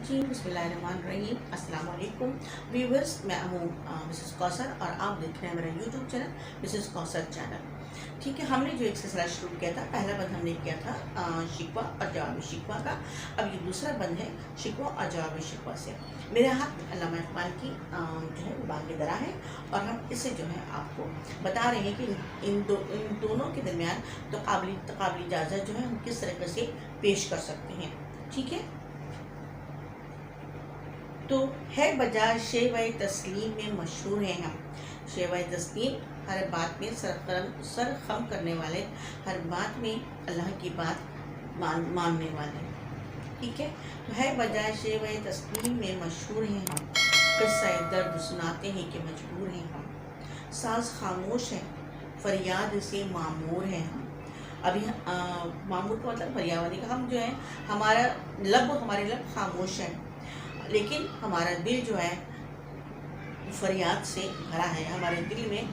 जी बिस्मिल्लाहिर्रहमानिर्रहीम अस्सलाम वालेकुम व्यूवर्स, मैं हूँ मिसेस कौसर और आप देख रहे हैं मेरा YouTube channel Mrs Kausar channel. ठीक है, हमने जो एक सिलसिला शुरू किया था, पहला बंद हमने किया था शिकवा और जवाब शिकवा का। अब ये दूसरा बंद है शिकवा और जवाब शिकवा से। मेरे हाथ में अल्लामा इकबाल की जो है वो बाग़ दरा है और हम इसे जो है आपको बता रहे हैं कि इन दोनों के दरमियान तक़ाबली इजाज़त जो है हम किस तरीके से पेश कर सकते हैं। ठीक है, तो है बजाय शेवाए तस्लीम में मशहूर हैं हम। शेवाए तस्लीम हर बात में सर खम करने वाले, हर बात में अल्लाह की बात मानने वाले। ठीक है, तो है बजाय शेवाए तस्लीम में मशहूर हैं हम, किस्सा दर्द सुनाते हैं कि मजबूर हैं हम। साज खामोश है फरियाद से मामूर हैं हम। अभी मामूर का मतलब फरियादी का, हम जो है हमारे लब खामोश है, लेकिन हमारा दिल जो है फरियाद से भरा है। हमारे दिल में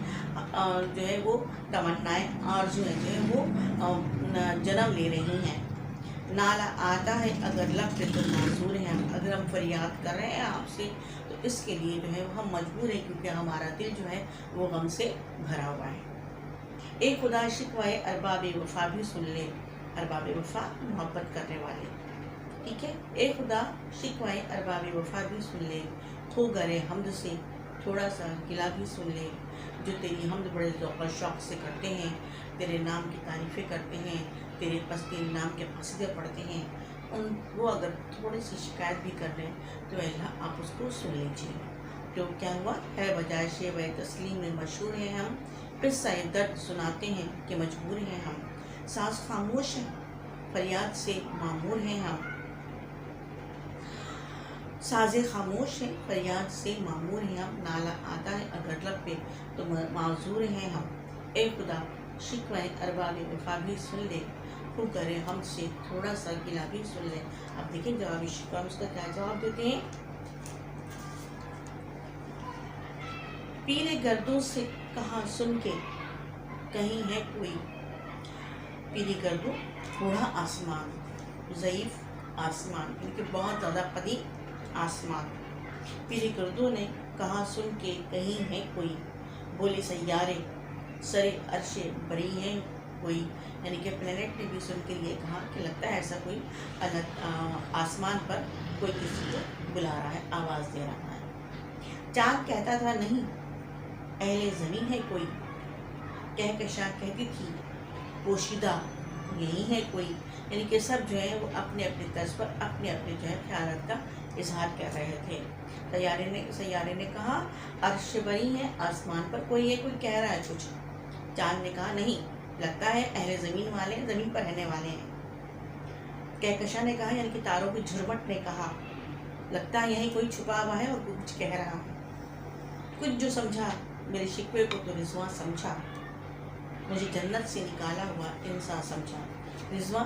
जो है वो तमन्नाएं और जो है वो जन्म ले रही हैं। नाला आता है अगर लब पे तो माजूर हैं हम। अगर हम फरियाद कर रहे हैं आपसे तो इसके लिए जो है हम मजबूर हैं, क्योंकि हमारा दिल जो है वो गम से भरा हुआ है। एक खुदा शिकवाए अरबाब वफा भी सुन ले। अरबाब वफा मोहब्बत करने वाले। ठीक है, एक खुदा शिकवाए अरबाब वफा भी सुन ले। खो गरे हमद से थोड़ा सा गिला भी सुन ले। जो तेरी हमद बड़े ज़ौक़ शौक़ से करते हैं, तेरे नाम की तारीफ़ें करते हैं, तेरे नाम के कसीदे पढ़ते हैं, वो अगर थोड़ी सी शिकायत भी कर रहे हैं तो अल्लाह आप उसको सुन लीजिए। तो क्या हुआ है बजाय शेवाए तस्लीम में मशहूर हैं हम, किस्सा दर्द सुनाते हैं कि मजबूर हैं हम। सास खामोश है फरियाद से मामूर हैं हम। साज़े खामोश है फरियाद से मामूर हैं हम। नाला आता है अगर लब पे तो माजूर हैं हम। ए खुदा शिकवाए अरबाब वफा भी सुन ले। खो करे हमसे थोड़ा सा गिला भी सुन ले। अब देखिए जवाब शिकवा में उसका क्या जवाब देते हैं। पीरे गर्दों से कहा सुन के कहीं है कोई। पीरी गर्दों बूढ़ा आसमान, ज़ईफ़ आसमान, इनके बहुत ज़्यादा कदीम आसमान। पीरी गर्दों ने कहा सुन के कहीं है कोई। बोले सैयारे सरे अर्शे बरी हैं कोई, यानी कि प्लेनेट ने भी सुन के लिए कहा कि लगता है ऐसा कोई आसमान पर कोई किसी को बुला रहा है, आवाज़ दे रहा है। चाँद कहता था नहीं अहले ज़मीन है कोई। कहकशां कहती थी पोशीदा यही है कोई, यानी कि सब जो है वो अपने अपने तर्ज पर अपने अपने जो है ख्यालात का इजहार कर रहे थे। सैयारे ने कहा अर्श बरी है आसमान पर कोई है, कोई कह रहा है कुछ। चाँद ने कहा नहीं, लगता है अहले ज़मीन वाले ज़मीन पर रहने वाले हैं। कहकशां ने कहा यानी कि तारों की झुरमट ने कहा लगता है यहीं कोई छुपा हुआ है और कुछ कह रहा है। कुछ जो समझा मेरे शिकवे को तो रिजवां समझा, मुझे जन्नत से निकाला हुआ इंसान समझा। रिजवां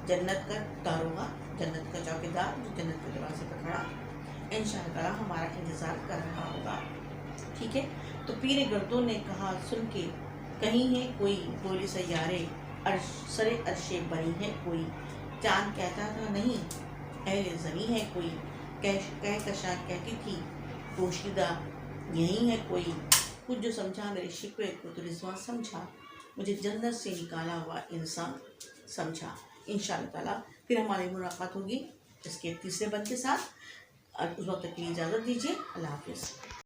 जन्नत का दारोगा, जन्नत का चौकीदार जो जन्नत के दरवाजे पर खड़ा इंशाअल्लाह हमारा इंतज़ार कर रहा होगा। ठीक है, तो पीरे गर्दों ने कहा सुन के कहीं है कोई। बोले सैयारे सरे अर्शे बरी है कोई। चाँद कहता था नहीं अहले ज़मीन है कोई। कहकशां कहती थी पोशीदा यही है कोई। कुछ जो समझा मेरे शिकवे को तो रिजवां समझा, मुझे जन्नत से निकाला हुआ इंसान समझा। इंशाअल्लाह ताला फिर हमारी मुलाकात होगी इसके तीसरे बंद के साथ। उस वक्त तक के लिए इजाज़त दीजिए। अल्लाह हाफ़िज़।